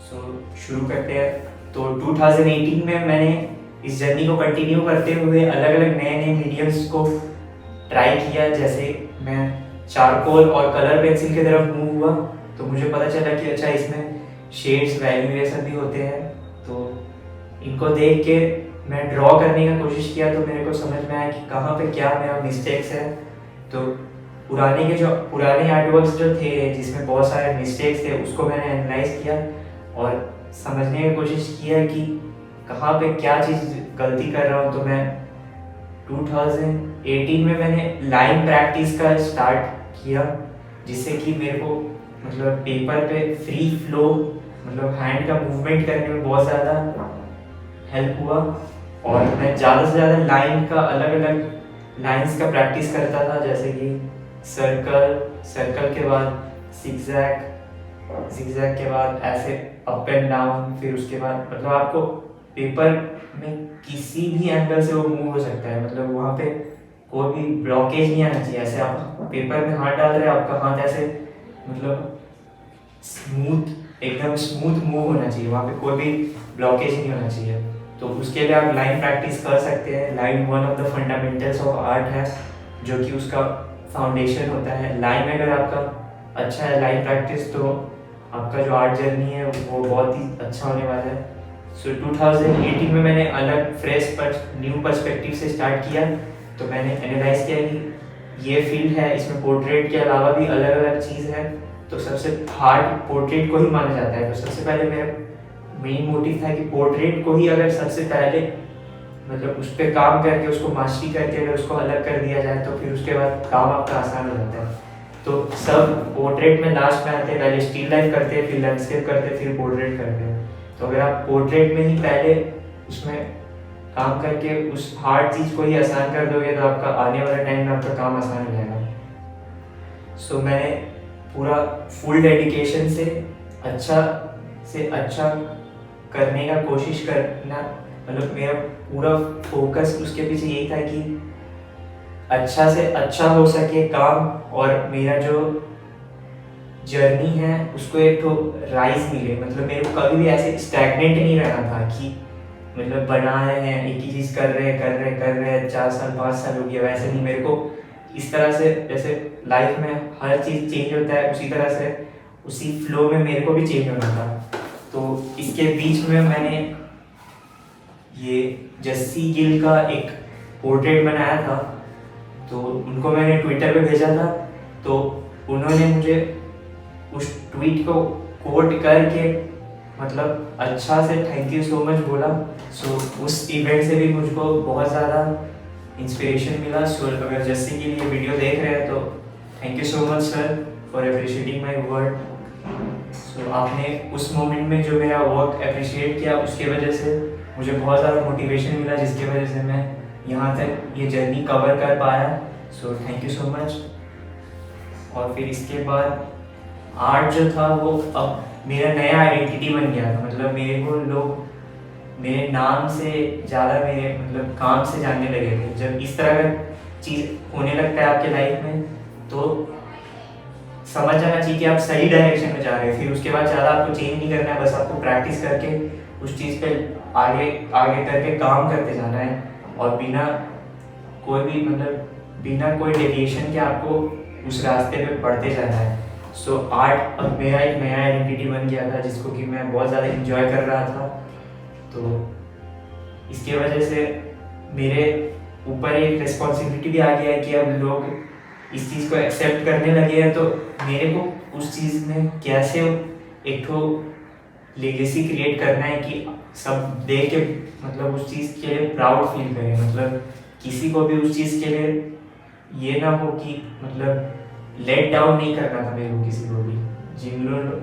सो शुरू करते हैं। तो 2018 में मैंने इस जर्नी को कंटिन्यू करते हुए अलग अलग नए नए मीडियम्स को ट्राई किया। जैसे मैं चारकोल और कलर पेंसिल की तरफ मूव हुआ तो मुझे पता चला कि अच्छा इसमें शेड्स वैल्यू ये सब भी होते हैं। तो इनको देख के मैं ड्रॉ करने का कोशिश किया तो मेरे को समझ में आया कि कहाँ पे क्या मेरा मिस्टेक्स है। तो पुराने आर्टवर्क्स जो थे जिसमें बहुत सारे मिस्टेक्स थे उसको मैंने एनालाइज किया और समझने की कोशिश किया कि कहाँ पे क्या चीज़ गलती कर रहा हूँ। तो मैं 2018 में मैंने लाइन प्रैक्टिस का स्टार्ट किया, जिससे कि मेरे को मतलब पेपर पे फ्री फ्लो मतलब हैंड का मूवमेंट करने में बहुत ज़्यादा हेल्प हुआ। और मैं ज़्यादा से ज़्यादा लाइन का अलग अलग लाइंस का प्रैक्टिस करता था, जैसे कि सर्कल, सर्कल के बाद जिगजैग, जिगजैग के बाद ऐसे अप एंड डाउन, फिर उसके बाद मतलब आपको पेपर में किसी भी एंगल से वो मूव हो सकता है। मतलब वहाँ पे कोई भी ब्लॉकेज नहीं आना चाहिए। ऐसे आप पेपर में हाथ डाल रहे हैं, आपका हाथ ऐसे मतलब स्मूथ, एकदम स्मूथ मूव होना चाहिए, वहाँ पे कोई भी ब्लॉकेज नहीं होना चाहिए। तो उसके लिए आप लाइन प्रैक्टिस कर सकते हैं। Line one of the fundamentals of art है, जो कि उसका फाउंडेशन होता है। लाइन अगर आपका अच्छा है लाइन प्रैक्टिस, तो आपका जो आर्ट जर्नी है वो बहुत ही अच्छा होने वाला है। सो 2018 में मैंने अलग फ्रेश न्यू पर्सपेक्टिव से स्टार्ट किया। तो मैंने एनालाइज किया कि ये फील्ड है, इसमें पोर्ट्रेट के अलावा भी अलग अलग चीज़ है। तो सबसे हार्ड पोर्ट्रेट को ही माना जाता है। तो सबसे पहले मेरा मेन मोटिव था कि पोर्ट्रेट को ही अगर सबसे पहले मतलब उस पर काम करके उसको मास्टरी करके अगर उसको अलग कर दिया जाए तो फिर उसके बाद काम आपका आसान हो जाता है। तो सब पोर्ट्रेट में लास्ट में आते हैं, पहले स्टिल लाइफ करते हैं, फिर लैंडस्केप करते हैं, फिर पोर्ट्रेट करते हैं। तो अगर आप पोर्ट्रेट में ही पहले उसमें काम करके उस हार्ड चीज़ को ही आसान कर दोगे तो आपका आने वाला टाइम में आपका काम आसान हो जाएगा। सो मैंने पूरा फुल डेडिकेशन से अच्छा करने का कोशिश करना, मतलब मेरा पूरा फोकस उसके पीछे यही था कि अच्छा से अच्छा हो सके काम, और मेरा जो जर्नी है उसको एक तो राइज मिले। मतलब मेरे को कभी भी ऐसे स्टैग्नेंट नहीं रहना था कि मतलब बना रहे हैं एक ही चीज़ कर रहे हैं 4 साल 5 साल हो गया, वैसे नहीं। मेरे को इस तरह से जैसे लाइफ में हर चीज़ चेंज होता है उसी तरह से उसी फ्लो में मेरे को भी चेंज होना था। तो इसके बीच में मैंने ये जस्सी गिल का एक पोर्ट्रेट बनाया था। तो उनको मैंने ट्विटर पे भेजा था, तो उन्होंने मुझे उस ट्वीट को कोट करके मतलब अच्छा से थैंक यू सो मच बोला। सो उस इवेंट से भी मुझको बहुत ज़्यादा इंस्पिरेशन मिला। सो अगर जस्सी के लिए वीडियो देख रहे हैं तो thank you so much sir for appreciating my work. So आपने उस मोमेंट में जो मेरा वर्क अप्रिशिएट किया उसके वजह से मुझे बहुत ज़्यादा मोटिवेशन मिला, जिसकी वजह से मैं यहाँ तक ये जर्नी कवर कर पाया। So thank you so much. और फिर इसके बाद आर्ट जो था वो अब मेरा नया आइडेंटिटी बन गया था। मतलब मेरे को लोग मेरे नाम से ज़्यादा मेरे मतलब काम से जानने लगे थे। जब इस तरह का चीज़ होने लगता है आपके लाइफ में तो समझ जाना चाहिए कि आप सही डायरेक्शन में जा रहे हैं। फिर उसके बाद ज़्यादा आपको चेंज नहीं करना है, बस आपको प्रैक्टिस करके उस चीज़ पे आगे आगे करके काम करते जाना है, और बिना कोई डेविएशन के आपको उस रास्ते पे बढ़ते जाना है। सो आर्ट अब मेरा एक नया आइडेंटिटी बन गया था, जिसको कि मैं बहुत ज़्यादा इंजॉय कर रहा था। तो इसके वजह से मेरे ऊपर एक रिस्पॉन्सिबिलिटी भी आ गया है कि अब लोग इस चीज़ को एक्सेप्ट करने लगे हैं। तो मेरे को उस चीज़ में कैसे एक तो लेगेसी क्रिएट करना है कि सब देख के मतलब उस चीज़ के लिए प्राउड फील करें। मतलब किसी को भी उस चीज़ के लिए ये ना हो कि मतलब लेट डाउन नहीं करना था मेरे को किसी को भी।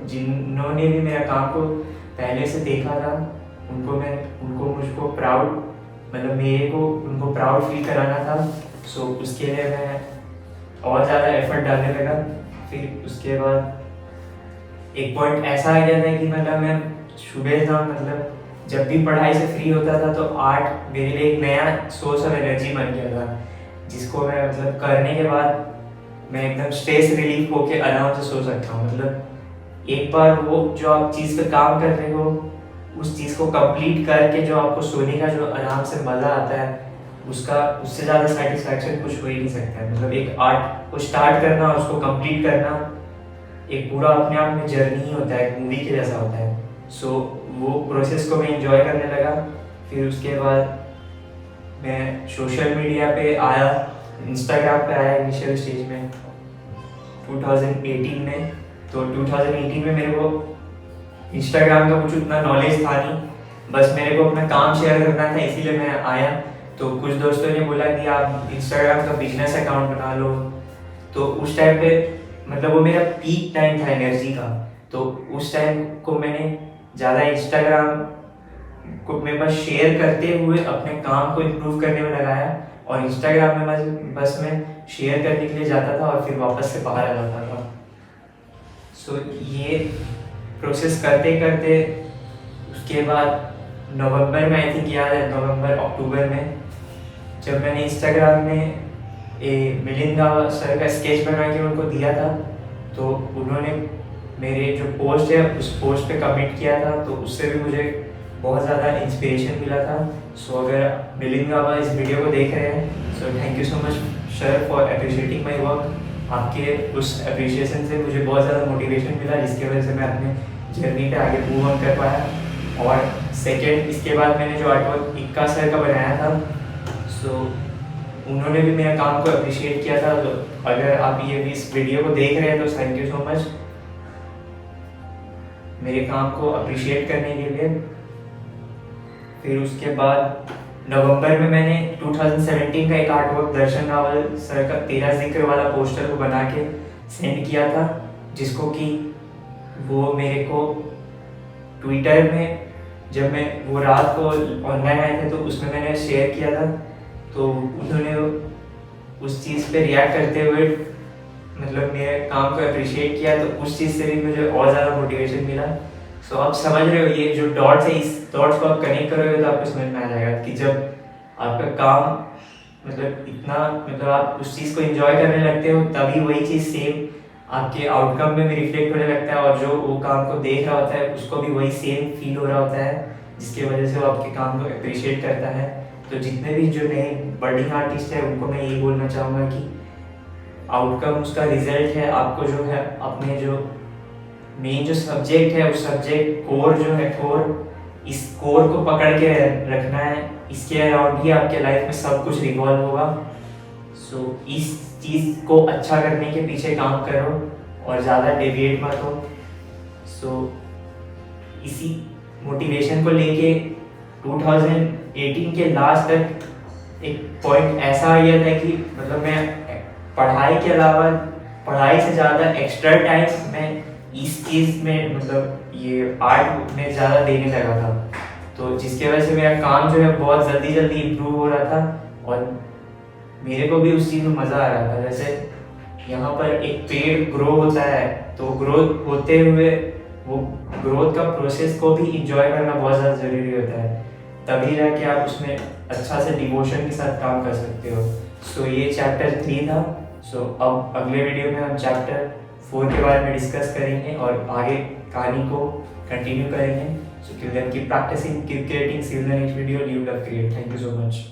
जिन्होंने भी मेरा काम को पहले से देखा था उनको मुझको प्राउड मतलब मेरे को उनको प्राउड फील कराना था। सो उसके लिए मैं और ज़्यादा एफर्ट डालने लगा। फिर उसके बाद एक पॉइंट ऐसा आ गया था कि मतलब मैं सुबह था मतलब जब भी पढ़ाई से फ्री होता था तो आर्ट मेरे लिए एक नया सोर्स ऑफ एनर्जी बन गया था, जिसको मैं मतलब करने के बाद मैं एकदम स्ट्रेस रिलीफ होके आराम से सो सकता हूँ। मतलब एक बार वो जो आप चीज़ पे काम कर रहे हो उस चीज़ को कंप्लीट करके जो आपको सोने का जो आराम से मज़ा आता है, उसका उससे ज़्यादा सेटिस्फैक्शन कुछ हो ही नहीं सकता है। मतलब एक आर्ट को स्टार्ट करना और उसको कंप्लीट करना एक पूरा अपने आप में जर्नी ही होता है, एक मूवी के जैसा होता है। सो वो प्रोसेस को मैं एंजॉय करने लगा। फिर उसके बाद मैं सोशल मीडिया पे आया, इंस्टाग्राम पे आया इनिशियल स्टेज में 2018 में। तो 2018 में मेरे को इंस्टाग्राम का कुछ उतना नॉलेज था नहीं, बस मेरे को अपना काम शेयर करना था, इसीलिए मैं आया। तो कुछ दोस्तों ने बोला कि आप इंस्टाग्राम का बिजनेस अकाउंट बना लो। तो उस टाइम पे मतलब वो मेरा पीक टाइम था एनर्जी का। तो उस टाइम को मैंने ज़्यादा इंस्टाग्राम को मैं बस शेयर करते हुए अपने काम को इम्प्रूव करने में लगाया, और इंस्टाग्राम में बस मैं शेयर करने के लिए जाता था और फिर वापस से बाहर आ जाता था। सो ये प्रोसेस करते करते उसके बाद नवंबर में, आई थिंक याद है, नवंबर अक्टूबर में जब मैंने इंस्टाग्राम में मिलिंद गावा सर का स्केच बना के उनको दिया था, तो उन्होंने मेरे जो पोस्ट है उस पोस्ट पे कमेंट किया था। तो उससे भी मुझे बहुत ज़्यादा इंस्पिरेशन मिला था। सो अगर मिलिंद गावा इस वीडियो को देख रहे हैं, so thank you so much sir for appreciating my work. आपके उस अप्रिशिएशन से मुझे बहुत ज़्यादा मोटिवेशन मिला, जिसकी वजह से मैं अपने जर्नी पे आगे मूव ऑन कर पाया। और सेकेंड, इसके बाद मैंने जो आर्टवर्क इक्का सर का बनाया था, सो उन्होंने भी मेरे काम को अप्रिशिएट किया था। तो अगर आप ये भी इस वीडियो को देख रहे हैं तो थैंक यू सो मच मेरे काम को अप्रिशिएट करने के लिए। फिर उसके बाद नवंबर में मैंने 2017 का एक आर्टवर्क दर्शन रावल सर का तेरा जिक्र वाला पोस्टर को बना के सेंड किया था, जिसको कि वो मेरे को ट्विटर में जब मैं वो रात को ऑनलाइन आए थे तो उसमें मैंने शेयर किया था। तो उन्होंने उस चीज़ पे रिएक्ट करते हुए मतलब मेरे काम को अप्रिशिएट किया, तो उस चीज़ से भी मुझे और ज़्यादा मोटिवेशन मिला। सो आप समझ रहे हो, ये जो डॉट्स है, इस डॉट्स को आप कनेक्ट करोगे तो आपको समझ में आ जाएगा कि जब आपका काम मतलब इतना मतलब आप उस चीज़ को एंजॉय करने लगते हो, तभी वही चीज़ सेम आपके आउटकम में भी रिफ्लेक्ट होने लगता है, और जो वो काम को देख रहा होता है उसको भी वही सेम फील हो रहा होता है, जिसकी वजह से वो आपके काम को अप्रिशिएट करता है। तो जितने भी जो नए बर्डिंग आर्टिस्ट है उनको मैं यही बोलना चाहूँगा कि आउटकम उसका रिजल्ट है। आपको जो है अपने जो मेन जो सब्जेक्ट है उस सब्जेक्ट कोर जो है इस कोर को पकड़ के रखना है। इसके अराउंड ही आपके लाइफ में सब कुछ रिवॉल्व होगा। सो इस चीज़ को अच्छा करने के पीछे काम करो और ज़्यादा डेविएट मत हो। सो इसी मोटिवेशन को लेके 2018 के लास्ट तक एक पॉइंट ऐसा आ गया था कि मतलब मैं पढ़ाई के अलावा, पढ़ाई से ज़्यादा एक्स्ट्रा टाइम मैं इस चीज़ में मतलब ये आर्ट में ज़्यादा देने लगा था। तो जिसकी वजह से मेरा काम जो है बहुत जल्दी जल्दी इम्प्रूव हो रहा था, और मेरे को भी उस चीज़ में मज़ा आ रहा था। जैसे यहाँ पर एक पेड़ ग्रो होता है, तो ग्रोथ होते हुए वो ग्रोथ का प्रोसेस को भी इंजॉय करना बहुत ज़्यादा ज़रूरी होता है, तभी जाके आप उसमें अच्छा से डिवोशन के साथ काम कर सकते हो। सो ये चैप्टर 3 था। सो अब अगले वीडियो में हम चैप्टर 4 के बारे में डिस्कस करेंगे और आगे कहानी को कंटिन्यू करेंगे। So till then keep practising, keep creating, see you in the next video, live love create. Thank you so much.